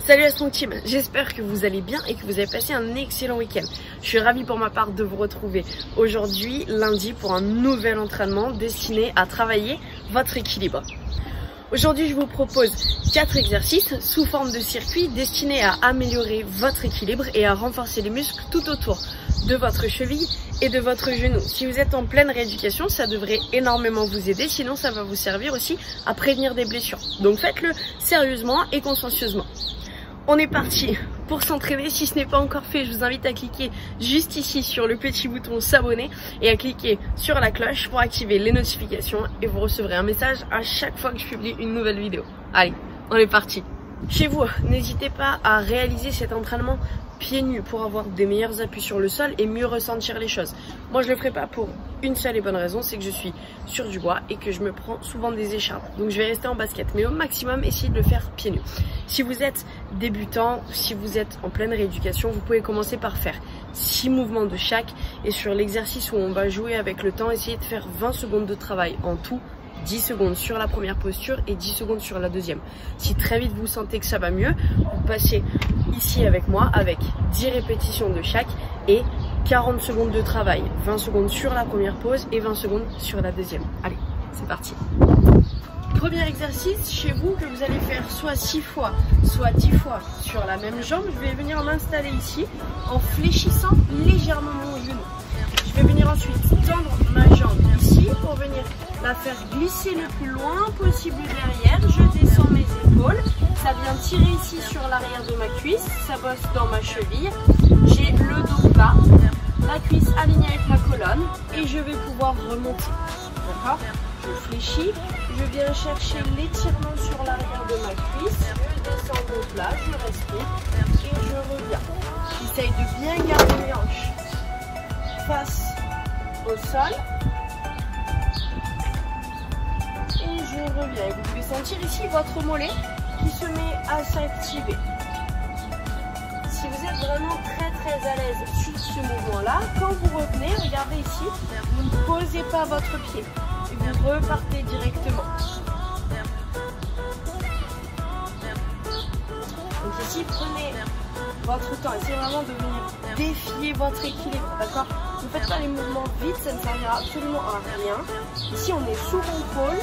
Salut Astron Team, j'espère que vous allez bien et que vous avez passé un excellent week-end. Je suis ravie pour ma part de vous retrouver aujourd'hui, lundi, pour un nouvel entraînement destiné à travailler votre équilibre. Aujourd'hui, je vous propose 4 exercices sous forme de circuit destinés à améliorer votre équilibre et à renforcer les muscles tout autour de votre cheville et de votre genou. Si vous êtes en pleine rééducation, ça devrait énormément vous aider, sinon ça va vous servir aussi à prévenir des blessures. Donc faites-le sérieusement et consciencieusement. On est parti pour s'entraîner. Si ce n'est pas encore fait, je vous invite à cliquer juste ici sur le petit bouton s'abonner et à cliquer sur la cloche pour activer les notifications et vous recevrez un message à chaque fois que je publie une nouvelle vidéo. Allez, on est parti. Chez vous, n'hésitez pas à réaliser cet entraînement pieds nus pour avoir des meilleurs appuis sur le sol et mieux ressentir les choses. Moi, je le ferai pas pour une seule et bonne raison, c'est que je suis sur du bois et que je me prends souvent des écharpes. Donc, je vais rester en basket, mais au maximum, essayez de le faire pieds nus. Si vous êtes débutant, si vous êtes en pleine rééducation, vous pouvez commencer par faire 6 mouvements de chaque et sur l'exercice où on va jouer avec le temps, essayez de faire 20 secondes de travail en tout. 10 secondes sur la première posture et 10 secondes sur la deuxième. Si très vite vous sentez que ça va mieux, vous passez ici avec moi avec 10 répétitions de chaque et 40 secondes de travail. 20 secondes sur la première pause et 20 secondes sur la deuxième. Allez, c'est parti. Premier exercice chez vous que vous allez faire soit 6 fois, soit 10 fois sur la même jambe. Je vais venir m'installer ici en fléchissant légèrement mon genou. Je vais venir ensuite tendre ma jambe ici pour venir la faire glisser le plus loin possible derrière. Je descends mes épaules. Ça vient tirer ici sur l'arrière de ma cuisse. Ça bosse dans ma cheville. J'ai le dos plat, la cuisse alignée avec ma colonne et je vais pouvoir remonter. D'accord ? Je fléchis. Je viens chercher l'étirement sur l'arrière de ma cuisse. Je descends au plat. Je respire et je reviens. J'essaye de bien garder mes hanches face au sol et je reviens. Vous pouvez sentir ici votre mollet qui se met à s'activer. Si vous êtes vraiment très à l'aise sur ce mouvement-là, quand vous revenez, regardez ici, vous ne posez pas votre pied et vous repartez directement. Donc ici, prenez votre temps, essayez vraiment de venir défier votre équilibre, d'accord? Ne faites pas les mouvements vite, ça ne servira absolument à rien. Ici, on est sous contrôle,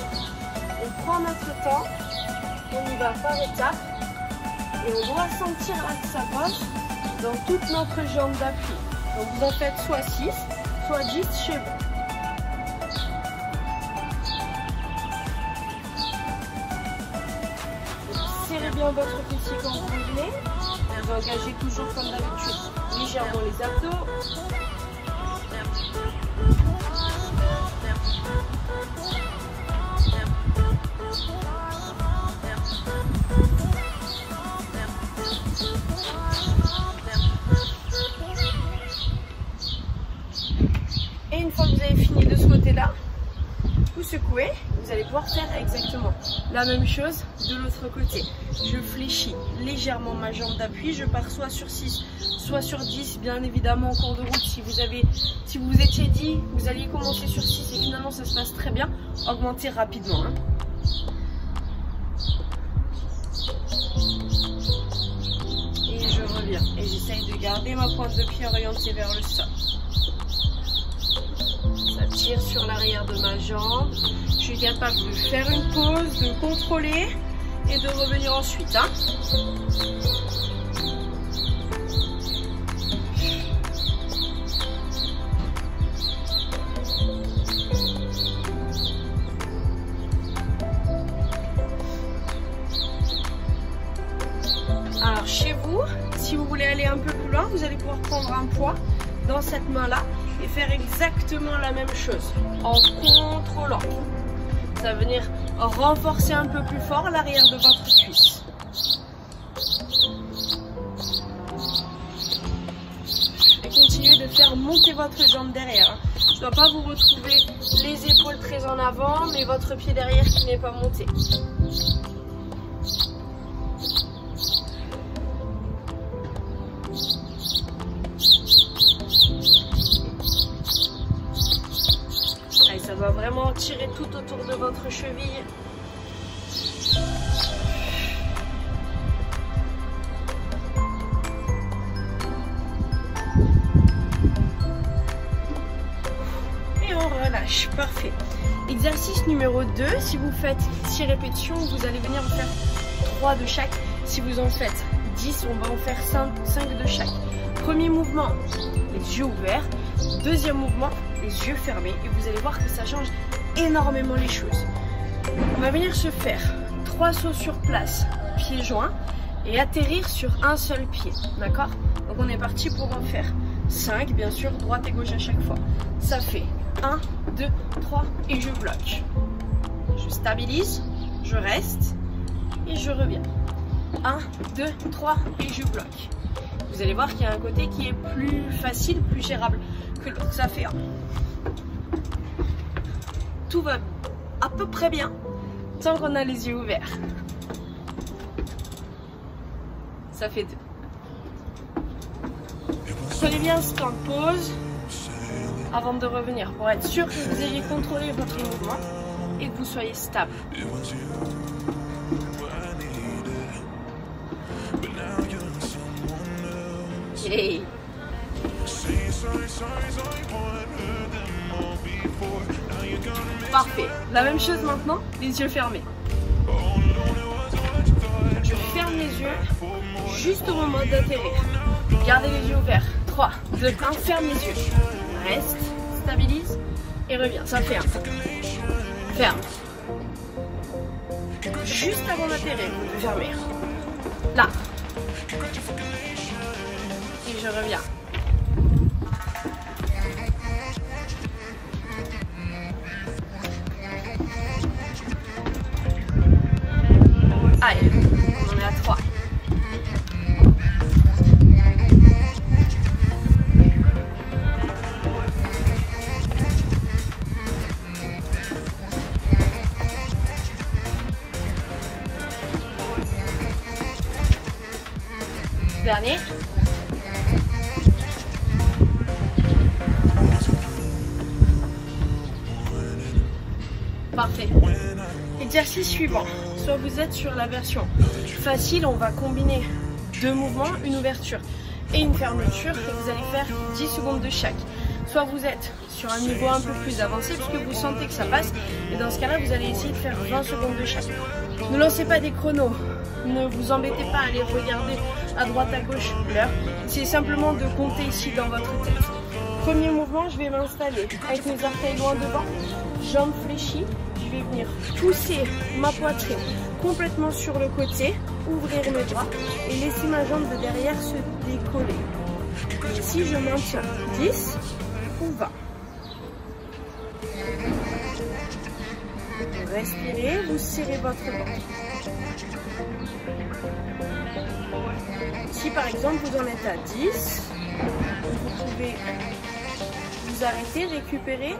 on prend notre temps, on y va par étapes et on doit sentir là que ça passe dans toute notre jambe d'appui. Donc vous en faites soit 6, soit 10 chez vous. Serrez bien votre fessier quand vous venez. Vous engagez toujours comme d'habitude légèrement les abdos. Et une fois que vous avez fini de ce côté-là, vous secouez, vous allez pouvoir faire exactement la même chose de l'autre côté. Je fléchis légèrement ma jambe d'appui, je pars soit sur 6, soit sur 10, bien évidemment en cours de route. Si vous vous étiez dit vous alliez commencer sur 6 et finalement ça se passe très bien, augmentez rapidement. Et je reviens et j'essaye de garder ma pointe de pied orientée vers le sol. Ça tire sur l'arrière de ma jambe. Je suis capable de faire une pause, de contrôler et de revenir ensuite. Alors chez vous, si vous voulez aller un peu plus loin, vous allez pouvoir prendre un poids dans cette main-là et faire exactement la même chose en contrôlant. Ça va venir renforcer un peu plus fort l'arrière de votre cuisse. Et continuez de faire monter votre jambe derrière. Je ne dois pas vous retrouver les épaules très en avant, mais votre pied derrière qui n'est pas monté. Ça va vraiment tirer tout autour de votre cheville. gauche. Parfait. Exercice numéro 2, si vous faites 6 répétitions, vous allez venir en faire 3 de chaque. Si vous en faites 10, on va en faire 5 de chaque. Premier mouvement, les yeux ouverts. Deuxième mouvement, les yeux fermés. Et vous allez voir que ça change énormément les choses. On va venir se faire 3 sauts sur place, pieds joints, et atterrir sur un seul pied. D'accord? Donc on est parti pour en faire 5, bien sûr, droite et gauche à chaque fois. Ça fait 1, 2, 3 et je bloque. Je stabilise, je reste et je reviens. 1, 2, 3 et je bloque. Vous allez voir qu'il y a un côté qui est plus facile, plus gérable que l'autre. Ça fait 1. Tout va à peu près bien tant qu'on a les yeux ouverts. Ça fait 2. Prenez bien ce temps de pause avant de revenir pour être sûr que vous ayez contrôlé votre mouvement et que vous soyez stable. Hey. Parfait. La même chose maintenant, les yeux fermés. Je ferme les yeux juste au moment d'atterrir. Gardez les yeux ouverts. 3, 2, 1, ferme les yeux. Reste, stabilise et reviens. Ça fait 1. Ferme. Juste avant d'atterrir, vous fermez. Là. Et je reviens. Allez, on en est à 3. Dernier. Parfait. Exercice suivant. Soit vous êtes sur la version facile, on va combiner 2 mouvements, une ouverture et une fermeture et vous allez faire 10 secondes de chaque. Soit vous êtes sur un niveau un peu plus avancé puisque vous sentez que ça passe et dans ce cas-là, vous allez essayer de faire 20 secondes de chaque. Ne lancez pas des chronos, ne vous embêtez pas à aller regarder à droite, à gauche l'heure. C'est simplement de compter ici dans votre tête. Premier mouvement, je vais m'installer avec mes orteils loin devant, jambes fléchies. Je vais venir pousser ma poitrine complètement sur le côté, ouvrir mes bras et laisser ma jambe de derrière se décoller. Ici, je maintiens 10 ou 20. Vous respirez, vous serrez votre ventre. Si par exemple vous en êtes à 10, vous pouvez vous arrêter, récupérer.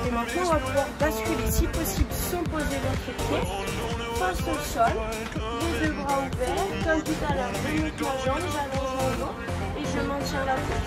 Et maintenant on va pouvoir basculer si possible sans poser votre pied, face au sol, les 2 bras ouverts, comme tout à l'heure, je monte ma jambe, j'allonge mon dos et je maintiens la tête.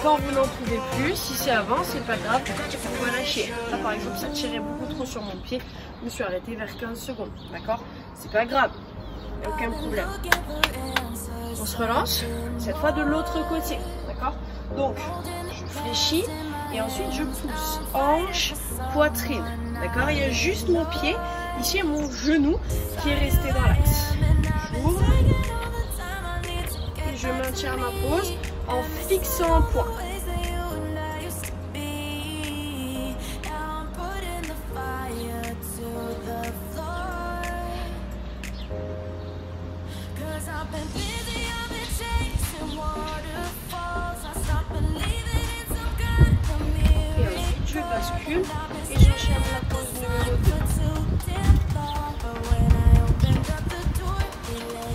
Quand vous n'en pouvez plus, si c'est avant, c'est pas grave, vous relâchez. Là par exemple, ça tirait beaucoup trop sur mon pied, je me suis arrêtée vers 15 secondes, d'accord? C'est pas grave, il n'y a aucun problème. On se relance, cette fois de l'autre côté, d'accord? Donc, je fléchis et ensuite je pousse, hanche, poitrine, d'accord? Il y a juste mon pied, ici et mon genou qui est resté dans l'axe. J'ouvre et je maintiens ma pose en fixant un point. Et ensuite je bascule et j'enchaîne la pose numéro 2.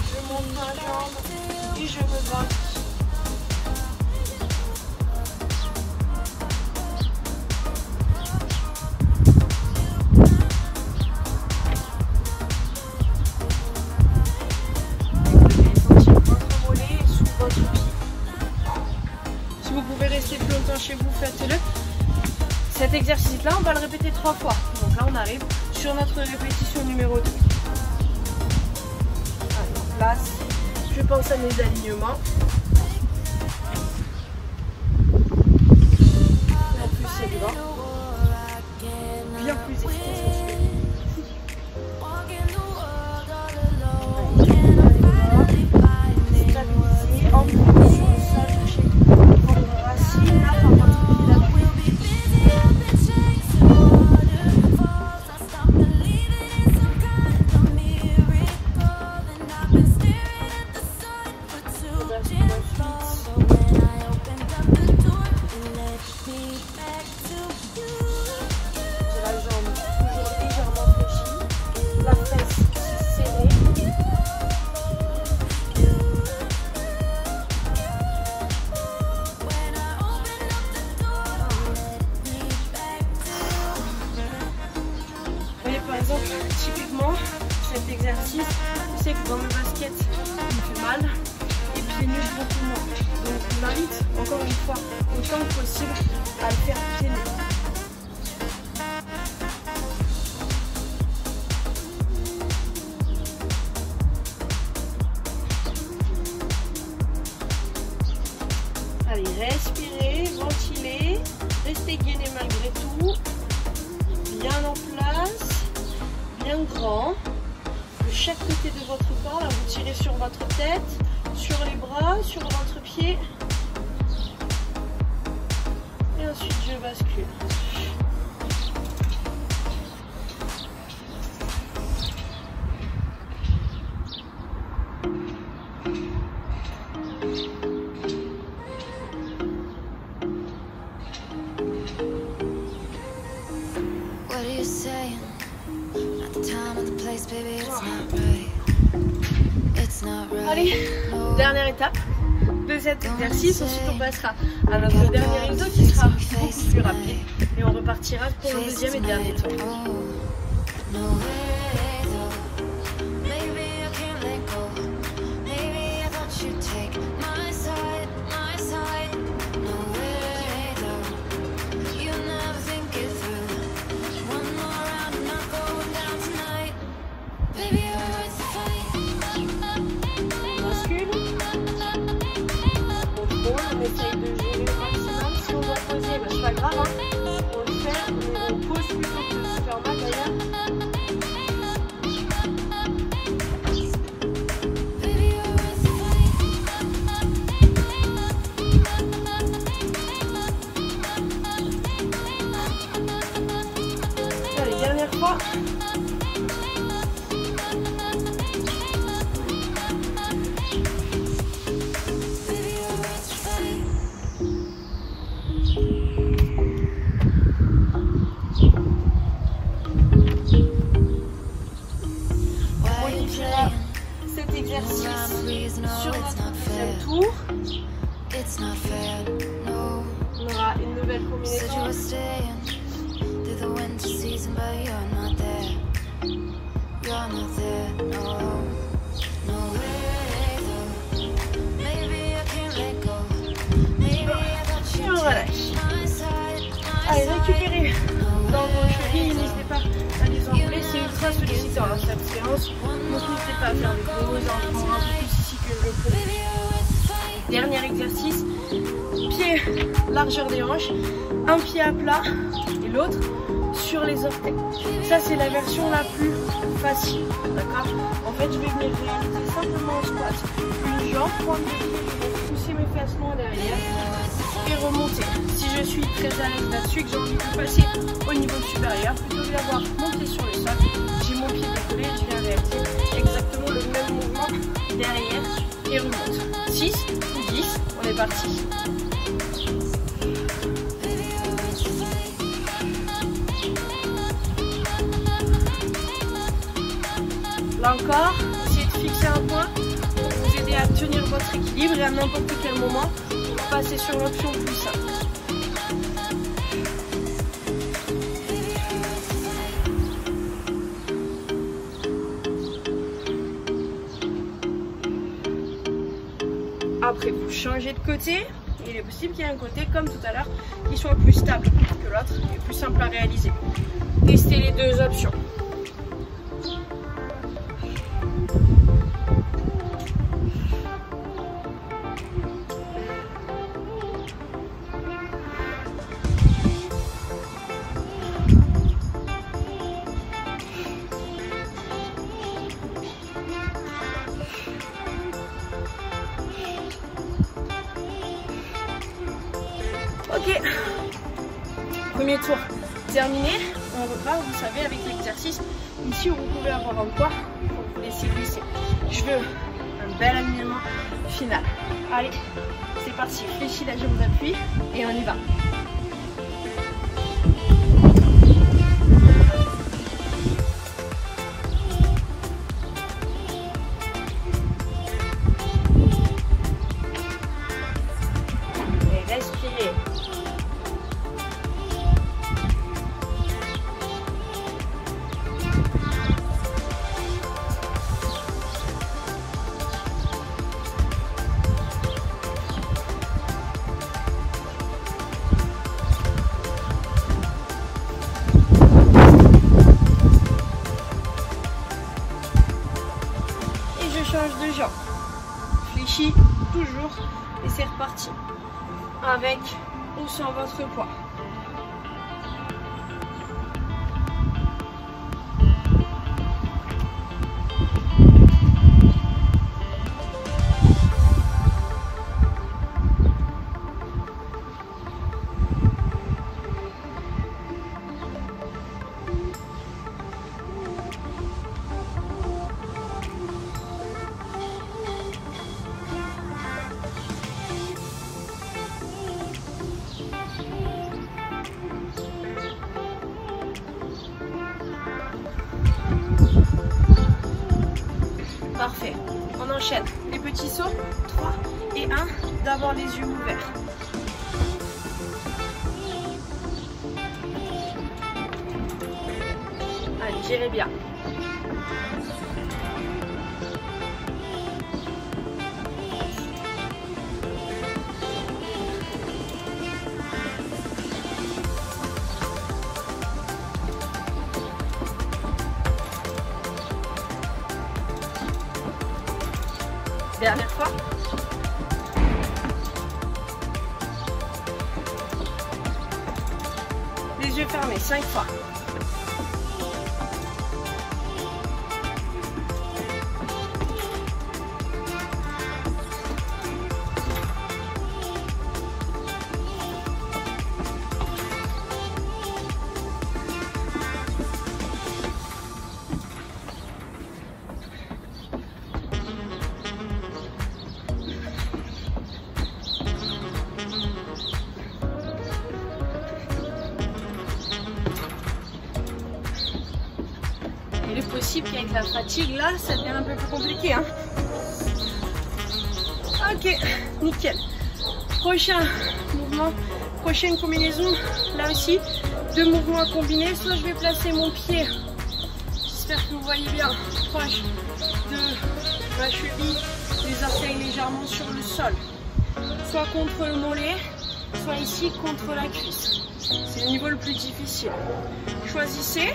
Je monte ma jambe et je me bats. Si vous pouvez rester plus longtemps chez vous, faites-le. Cet exercice-là, on va le répéter 3 fois. Donc là, on arrive sur notre répétition numéro 2. Allez, en place. Je pense à mes alignements. En plus, c'est grand. Bien plus efficace. Stabiliser, empiler sur le sol, chercher vos racines. Là, par votre pied d'appui. Typiquement, cet exercice, je sais que dans le basket, il me fait mal et pieds nus beaucoup moins. Donc, je vous invite encore une fois, autant que possible, à le faire pieds nus. Allez, respirez, ventilez, restez gainé malgré tout, bien en place. Bien grand, de chaque côté de votre corps, là vous tirez sur votre tête, sur les bras, sur votre pied, et ensuite je bascule. Allez, dernière étape de cet exercice. Ensuite, on passera à notre dernier exo qui sera beaucoup plus rapide. Et on repartira pour le deuxième et dernier tour. On essaye de gérer le maximum. Si on doit poser, c'est pas grave, hein. On le fait, on pose plutôt que de se faire mal d'ailleurs. Allez, dernière fois. Cet exercice sur notre deuxième tour. On aura une nouvelle combinaison. Et on relâche. Allez, récupérez dans vos chevilles, n'hésitez pas à les enrouler, c'est ultra sollicitant hein, cette séance, donc n'hésitez pas à faire des gros enroulements un peu plus ici que le côté. Dernier exercice, pied largeur des hanches, un pied à plat et l'autre sur les orteils. Ça c'est la version la plus facile, d'accord? En fait je vais venir réaliser simplement en squat, une jambe, pointe de pied, je vais pousser mes fesses loin derrière et remonter. Si je suis très à l'aise là-dessus, que j'ai envie de passer au niveau supérieur, plutôt que d'avoir mon pied sur le sol, j'ai mon pied décollé et je viens réaliser exactement le même mouvement derrière et remonte. 6 ou 10, on est parti. Là encore, essayez de fixer un point pour vous aider à tenir votre équilibre et à n'importe quel moment, passer sur l'option plus simple. Après, vous changez de côté il est possible qu'il y ait un côté, comme tout à l'heure, qui soit plus stable que l'autre et plus simple à réaliser. Testez les deux options. Ok, premier tour terminé. On repart, vous savez, avec l'exercice ici où vous pouvez avoir un poids pour vous laisser glisser. Je veux un bel alignement final. Allez, c'est parti. Fléchis la jambe d'appui et on y va. Et respirez. Change de jambe, fléchis toujours et c'est reparti avec ou sans votre poids. Parfait. On enchaîne les petits sauts. 3 et 1. D'avoir les yeux ouverts. Allez, gérez bien. Dernière fois. Les yeux fermés, 5 fois. Il est possible qu'avec la fatigue, là, ça devient un peu plus compliqué. Hein. Ok, nickel. Prochain mouvement, prochaine combinaison. Là aussi, 2 mouvements à combiner. Soit je vais placer mon pied, j'espère que vous voyez bien, proche de ma cheville, les orteils légèrement sur le sol. Soit contre le mollet, soit ici contre la cuisse. C'est le niveau le plus difficile. Choisissez.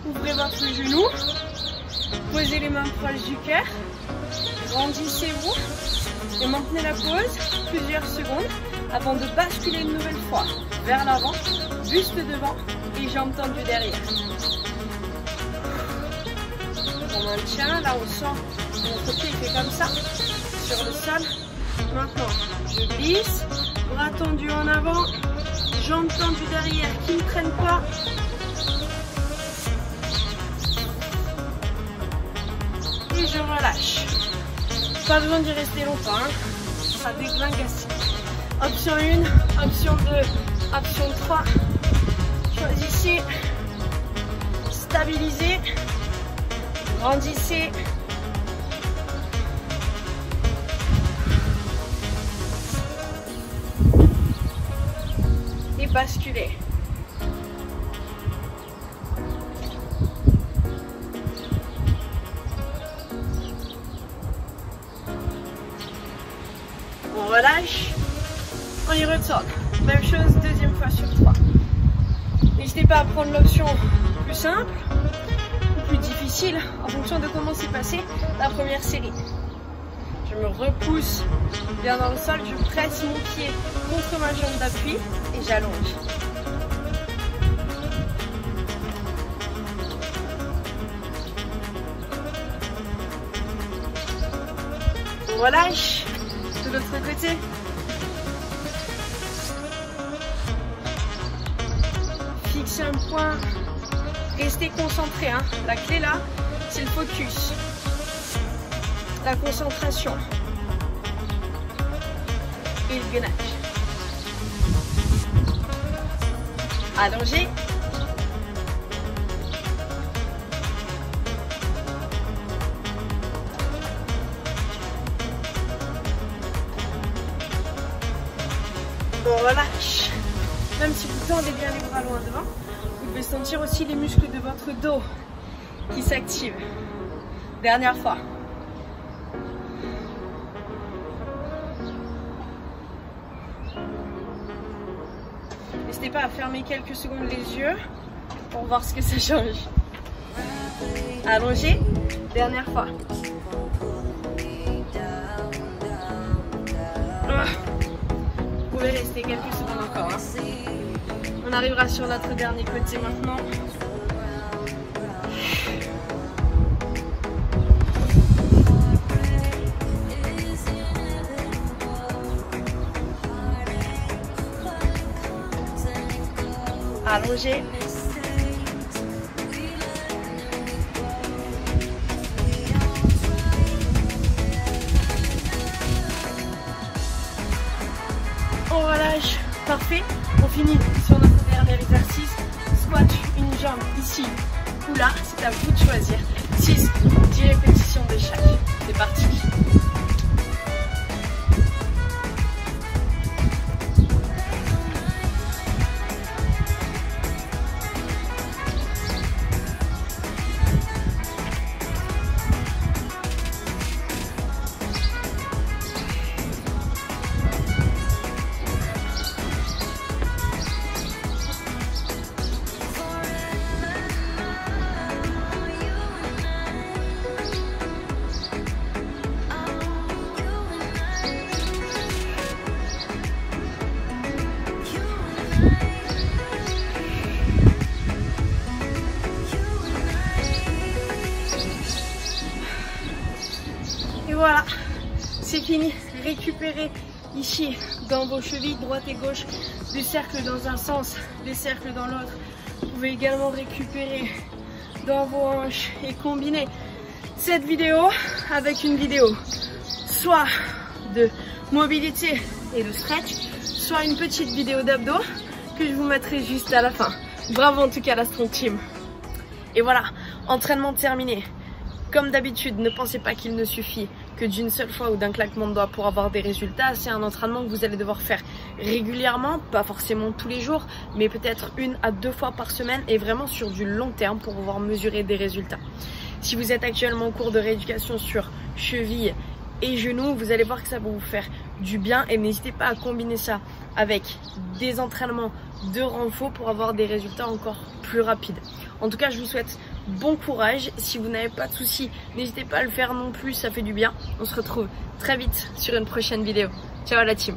Ouvrez votre genou, posez les mains proches du cœur, grandissez-vous et maintenez la pause plusieurs secondes avant de basculer une nouvelle fois vers l'avant, buste devant et jambes tendues derrière. On maintient, là on sent notre pied fait comme ça, sur le sol. Maintenant, je glisse, bras tendus en avant, jambes tendues derrière qui ne traînent pas. Et je relâche. Pas besoin d'y rester longtemps, hein. Ça déglingue assez. Option 1, option 2, option 3. Choisissez. Stabilisez. Grandissez. Et basculez. On relâche. On y retourne. Même chose, deuxième fois sur 3. N'hésitez pas à prendre l'option plus simple ou plus difficile en fonction de comment s'est passée la première série. Je me repousse bien dans le sol, je presse mon pied contre ma jambe d'appui et j'allonge. On relâche de l'autre côté. Fixez un point, restez concentré. Hein. La clé là, c'est le focus, la concentration et le gainage. Allongez. On relâche. Même si vous tendez bien les bras loin devant, vous pouvez sentir aussi les muscles de votre dos qui s'activent. Dernière fois. N'hésitez pas à fermer quelques secondes les yeux pour voir ce que ça change. Allongez. Dernière fois. Vous pouvez rester quelques secondes encore. Hein. On arrivera sur notre dernier côté maintenant. Allongez. On relâche. Parfait. On finit sur notre dernier exercice. Squat une jambe ici ou là. C'est à vous de choisir. 6, 10 répétitions de chaque. C'est parti. Voilà, c'est fini. Récupérez ici dans vos chevilles droite et gauche des cercles dans un sens, des cercles dans l'autre. Vous pouvez également récupérer dans vos hanches et combiner cette vidéo avec une vidéo soit de mobilité et de stretch, soit une petite vidéo d'abdos que je vous mettrai juste à la fin. Bravo en tout cas la Strong Team. Et voilà, entraînement terminé. Comme d'habitude, ne pensez pas qu'il ne suffit que d'une seule fois ou d'un claquement de doigts pour avoir des résultats. C'est un entraînement que vous allez devoir faire régulièrement, pas forcément tous les jours, mais peut-être 1 à 2 fois par semaine et vraiment sur du long terme pour pouvoir mesurer des résultats. Si vous êtes actuellement en cours de rééducation sur cheville et genoux, vous allez voir que ça va vous faire du bien et n'hésitez pas à combiner ça avec des entraînements de renfort pour avoir des résultats encore plus rapides. En tout cas, je vous souhaite bon courage. Si vous n'avez pas de soucis, n'hésitez pas à le faire non plus, ça fait du bien. On se retrouve très vite sur une prochaine vidéo. Ciao la team!